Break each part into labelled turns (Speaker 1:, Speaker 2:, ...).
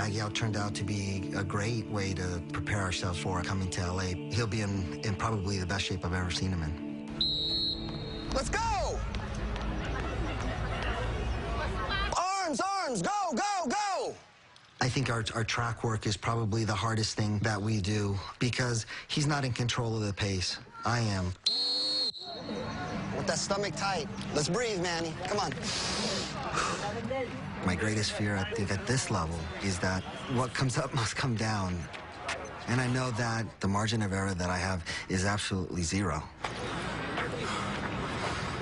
Speaker 1: Pacquiao turned out to be a great way to prepare ourselves for coming to LA. He'll be in probably the best shape I've ever seen him in. Let's go! Arms, go, go, go! I think our track work is probably the hardest thing that we do because he's not in control of the pace. I am. With that stomach tight. Let's breathe, Manny. Come on. My greatest fear, I think, at this level is that what comes up must come down. And I know that the margin of error that I have is absolutely zero.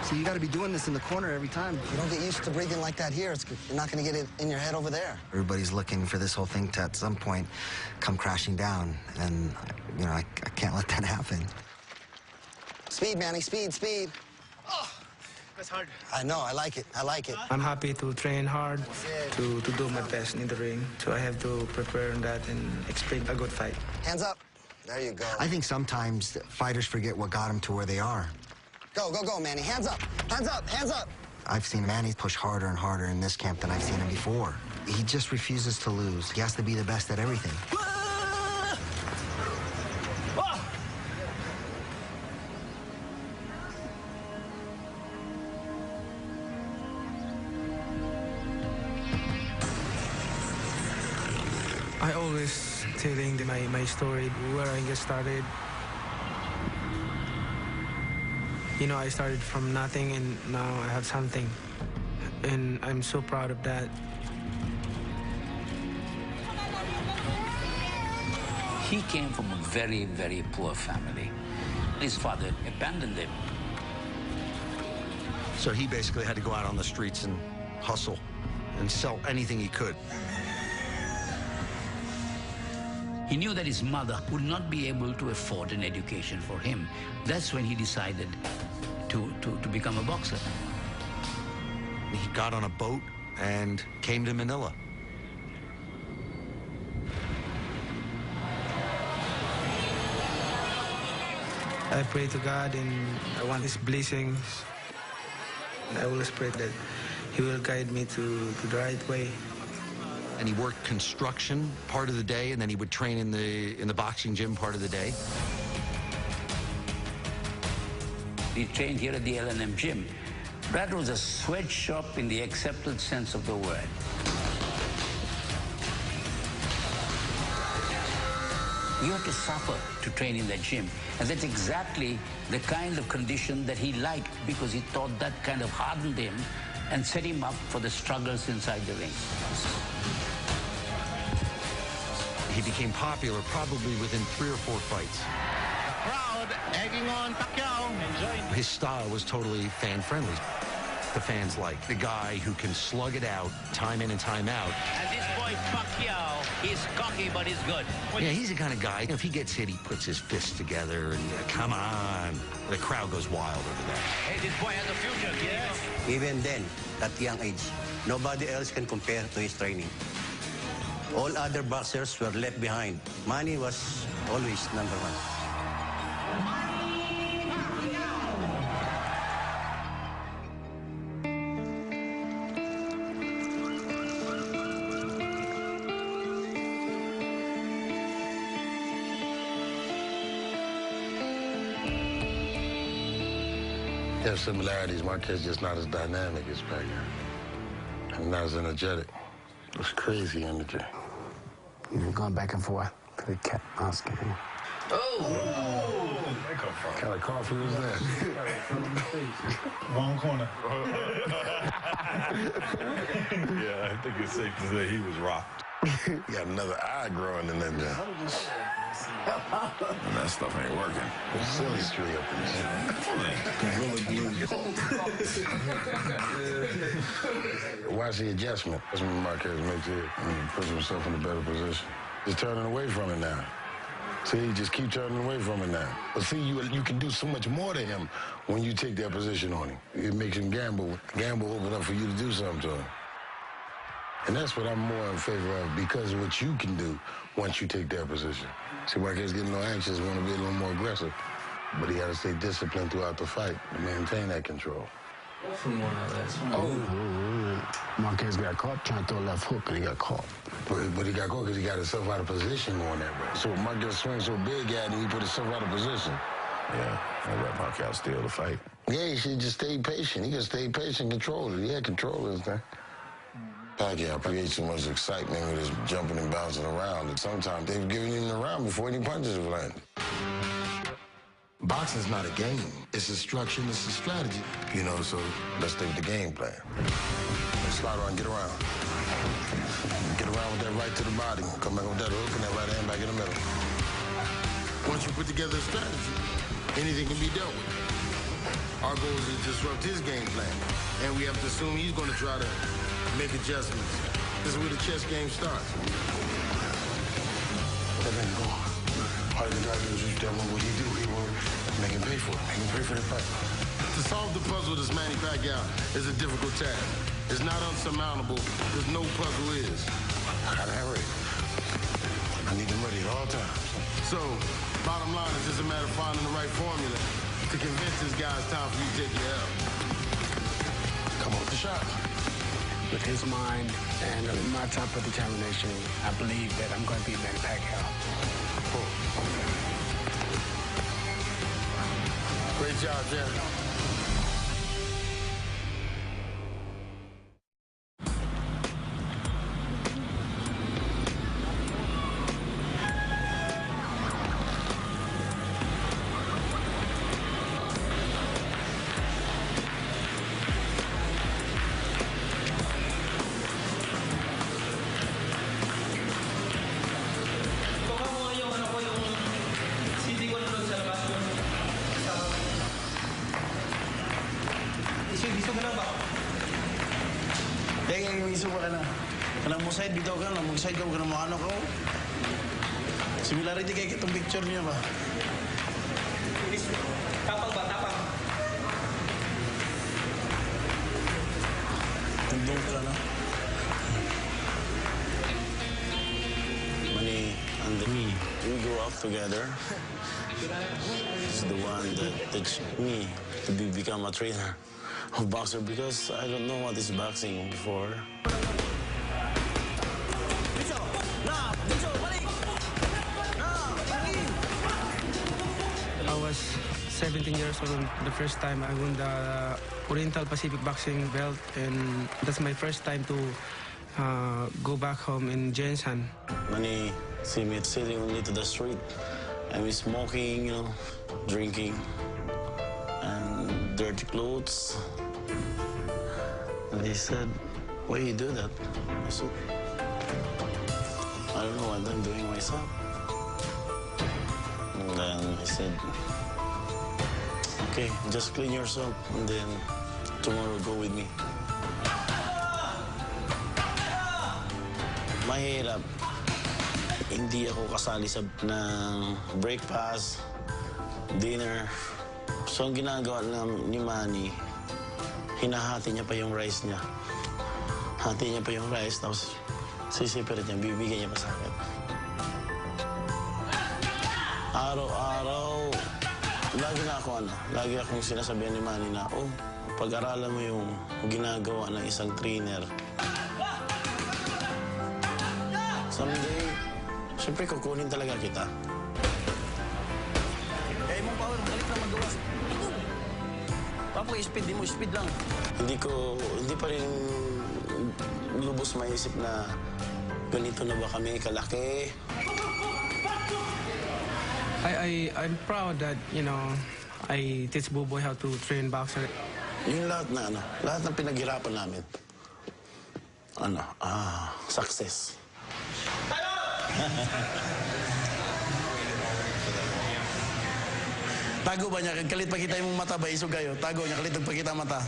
Speaker 1: So you got to be doing this in the corner every time. You don't get used to breathing like that here. You're not going to get it in your head over there. Everybody's looking for this whole thing to, at some point, come crashing down. And, you know, I can't let that happen. Speed, Manny, speed, speed.
Speaker 2: Oh, that's hard.
Speaker 1: I know, I like it, I like it.
Speaker 3: I'm happy to train hard, to do my best in the ring. So I have to prepare on that and expect a good fight.
Speaker 1: Hands up. There you go. I think sometimes fighters forget what got them to where they are. Go, go, go, Manny. Hands up, hands up, hands up. I've seen Manny push harder and harder in this camp than I've seen him before. He just refuses to lose. He has to be the best at everything.
Speaker 3: I always telling my story, where I get started. You know, I started from nothing and now I have something. And I'm so proud of that.
Speaker 4: He came from a very, very poor family. His father abandoned him.
Speaker 5: So he basically had to go out on the streets and hustle and sell anything he could.
Speaker 4: He knew that his mother would not be able to afford an education for him. That's when he decided to become a boxer.
Speaker 5: He got on a boat and came to Manila.
Speaker 3: I pray to God and I want His blessings. I always pray that He will guide me to the right way.
Speaker 5: And he worked construction part of the day, and then he would train in the boxing gym part of the day.
Speaker 4: He trained here at the L&M gym. That was a sweatshop in the accepted sense of the word. You have to suffer to train in that gym. And that's exactly the kind of condition that he liked, because he thought that kind of hardened him and set him up for the struggles inside the ring.
Speaker 5: He became popular probably within 3 or 4 fights.
Speaker 2: Crowd egging on Pacquiao.
Speaker 5: His style was totally fan-friendly. The fans like the guy who can slug it out, time in and time out.
Speaker 2: And this boy Pacquiao, he's cocky, but he's good.
Speaker 5: Yeah, he's the kind of guy, if he gets hit, he puts his fists together and, come on. The crowd goes wild over that.
Speaker 2: Hey, this boy has a future, yes.
Speaker 6: Even then, at young age, nobody else can compare to his training. All other boxers were left behind. Manny was always number one.
Speaker 7: There are similarities. Marquez just not as dynamic as Pacquiao. And not as energetic. It's crazy energy.
Speaker 8: You know, going back and forth to the cat asking him.
Speaker 7: What kind of coffee was that?
Speaker 9: Wrong corner. Yeah, I think it's safe to say he was rocked.
Speaker 7: He got another eye growing in that joint.
Speaker 9: And that stuff ain't working.
Speaker 7: There's silly tree up in there. Watch the adjustment. That's when Marquez makes it and puts himself in a better position. He's turning away from it now. See, just keep turning away from it now. But see, you can do so much more to him when you take that position on him. It makes him gamble. Gamble open up for you to do something to him. And that's what I'm more in favor of, because of what you can do once you take that position. See, Marquez getting a little anxious, want to be a little more aggressive. But he got to stay disciplined throughout the fight to maintain that control.
Speaker 3: From one of those.
Speaker 8: Marquez got caught trying to throw a left hook, and he got caught.
Speaker 7: But he got caught because he got himself out of position on that, bro. So Marquez swings so big at him, he put himself out of position.
Speaker 9: Yeah, I let Pacquiao steal the fight.
Speaker 7: Yeah, he should just stay patient. He could stay patient, control it. He had control of this thing. Pacquiao creates so much excitement with his jumping and bouncing around that sometimes they've given him the round before any punches have landed. Boxing's not a game. It's a structure and it's a strategy. You know, so let's stick with the game plan. Let's slide around, get around. Get around with that right to the body. Come back with that hook and that right hand back in the middle. Once you put together a strategy, anything can be dealt with. Our goal is to disrupt his game plan. And we have to assume he's going to try to make adjustments. This is where the chess game starts. Let him go. All you got to do is just tell him what he do. He will make him pay for it. Make him pay for the fight. To solve the puzzle that's Manny Pacquiao is a difficult task. It's not unsurmountable, because no puzzle is. I gotta have ready. I need them ready at all times. So, bottom line is just a matter of finding the right formula to convince this guy it's time for you to take your L. Come up with the shot.
Speaker 8: With his mind and my type of determination, I believe that I'm going to beat Manny Pacquiao.
Speaker 7: Cool. Great job, Jeff.
Speaker 10: Kanang mo side bitaw ka lang, mag-side ka, kanang maano ka. Similarity kay itong picture niya ba?
Speaker 3: Tapang ba? Tapang.
Speaker 10: Tundong ka na. Manny and me, we grew up together. He's the one that teach me to become a trainer of boxer because I don't know what is boxing before.
Speaker 3: I was 17 years old the first time I won the Oriental Pacific boxing belt, and that's my first time to go back home in Jensen.
Speaker 10: Manny see me sitting only to the street, and we smoking, you know, drinking, and dirty clothes. And he said, "Why you do that?" I said, "I don't know what I'm doing myself." And then he said, "Okay, just clean yourself, and then tomorrow go with me." Mahirap. Hindi ako kasali sa ng breakfast, dinner. So ang ginagawa ni Manny, hinahati niya pa yung rice niya. Hati niya pa yung rice, tapos sisipirit niya, bibigyan niya pa sa akin. Araw-araw, lagi akong sinasabihan ni Manny na, pag-aralan mo yung ginagawa ng isang trainer. Someday, siyempre kukunin talaga kita. Kaya mong power, galit na magawas. Papo, speed, di mo, speed lang. Hindi pa rin lubos maisip na ganito na ba kami kalaki.
Speaker 3: I'm proud that, you know, I teach Buboy how to train boxer.
Speaker 10: Yung lahat ng pinaghirapan namin, success. Tago ba niya? Kalit pa kita yung mata ba? Isog kayo. Tago niya. Kalit pa kita mata.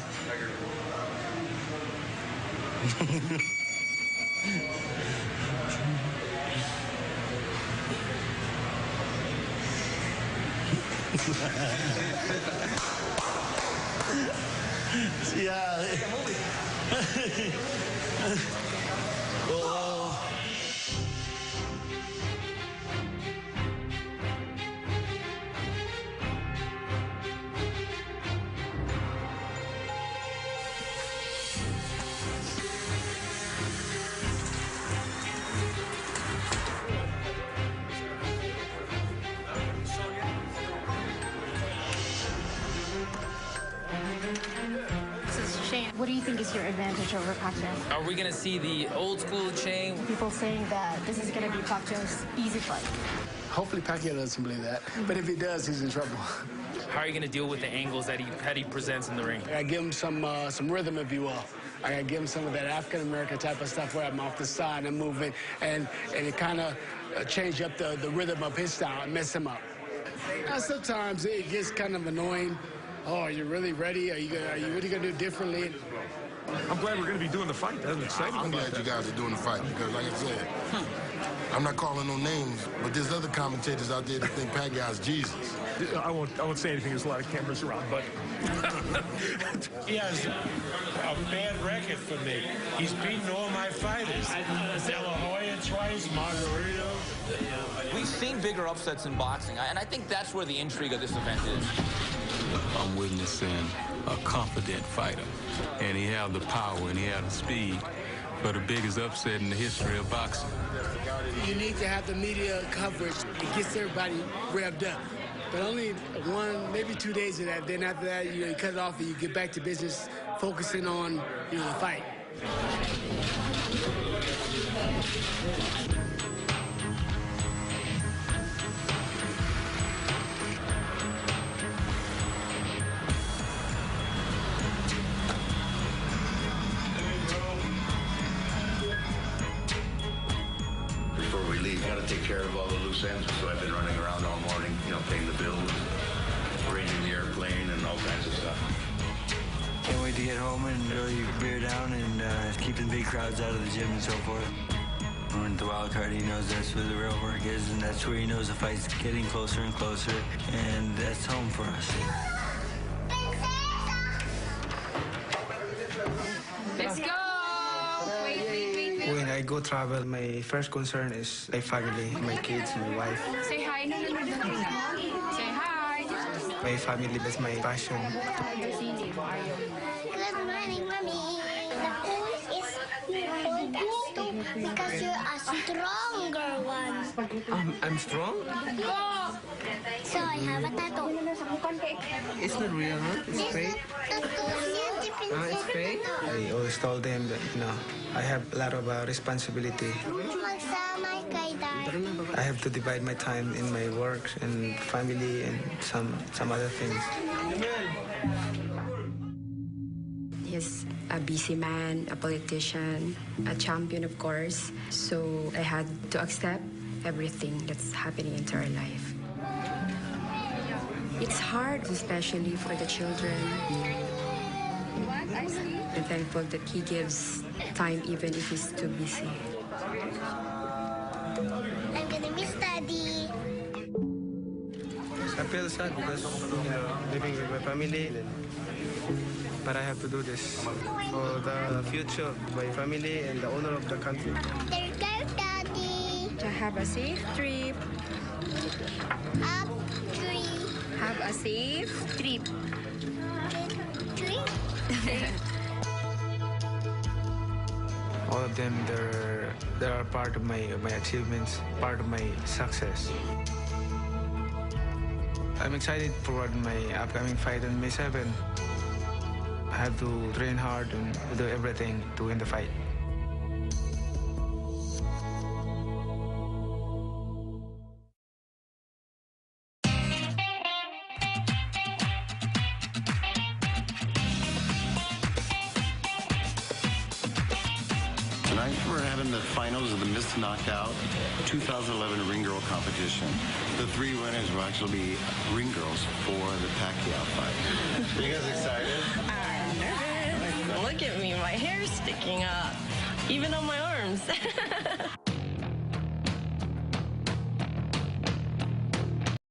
Speaker 10: Siya. Oo.
Speaker 11: What do you think is your advantage over Pacquiao?
Speaker 12: Are we going to see the old school chain?
Speaker 11: People saying that this is going to be Pacquiao's easy fight.
Speaker 8: Hopefully Pacquiao doesn't believe that, but if he does, he's in trouble.
Speaker 12: How are you going to deal with the angles that he presents in the ring?
Speaker 8: I give him some rhythm, if you will. I gotta give him some of that African-American type of stuff where I'm off the side and moving, and it kind of change up the rhythm of his style and mess him up. Sometimes it gets kind of annoying. Oh, are you really ready? Are you really gonna do it differently?
Speaker 9: I'm glad we're going to be doing the fight. That's exciting.
Speaker 7: I'm glad you guys are doing the fight because, like I said, I'm not calling no names, but there's other commentators out there that think Pacquiao's Jesus.
Speaker 9: I won't say anything. There's a lot of cameras around, but
Speaker 13: he has a bad record for me. He's beaten all my fighters. De La Hoya twice, Margarito.
Speaker 12: We've seen bigger upsets in boxing, and I think that's where the intrigue of this event is.
Speaker 14: I'm witnessing a confident fighter, and he have the power and he have the speed for the biggest upset in the history of boxing.
Speaker 8: You need to have the media coverage. It gets everybody revved up. But only 1, maybe 2 days of that. Then after that, you cut it off and you get back to business, focusing on the fight.
Speaker 15: Before we leave, I got to take care of all the loose ends, so I've been running around all morning, paying the bills, arranging the airplane, and all kinds of stuff.
Speaker 16: Can't wait to get home and really beer down and keeping big crowds out of the gym and so forth. When at the wild card, he knows that's where the real work is, and that's where he knows the fight's getting closer and closer, and that's home for us.
Speaker 11: Let's go! Wait.
Speaker 3: When I go travel, my first concern is my family, my kids, my wife.
Speaker 11: Say hi. Say hi.
Speaker 3: My family, that's my passion.
Speaker 17: Good morning, Mommy. The pool is hold us too because you're a stronger one.
Speaker 3: I'm strong?
Speaker 17: So I have a tattoo.
Speaker 3: It's not real, huh? It's fake. It's fake? I always told them that, I have a lot of responsibility. I have to divide my time in my work and family and some other things.
Speaker 18: He's a busy man, a politician, a champion, of course. So I had to accept everything that's happening into our life. It's hard, especially for the children. I'm thankful that he gives time even if he's too busy.
Speaker 17: I'm gonna miss Daddy.
Speaker 3: I feel sad because, living with my family, but I have to do this for the future of my family and the honor of the country.
Speaker 17: There goes Daddy.
Speaker 18: To have a safe trip. Have a safe trip.
Speaker 3: All of them, they are part of my achievements, part of my success. I'm excited for my upcoming fight on May 7. I have to train hard and do everything to win the fight.
Speaker 19: Tonight we're having the finals of the Missed Knockout 2011 Ring Girl competition. The 3 winners will actually be ring girls for the Pacquiao fight. Are you guys excited?
Speaker 20: I'm nervous. Look at me, my hair's sticking up, even on my arms.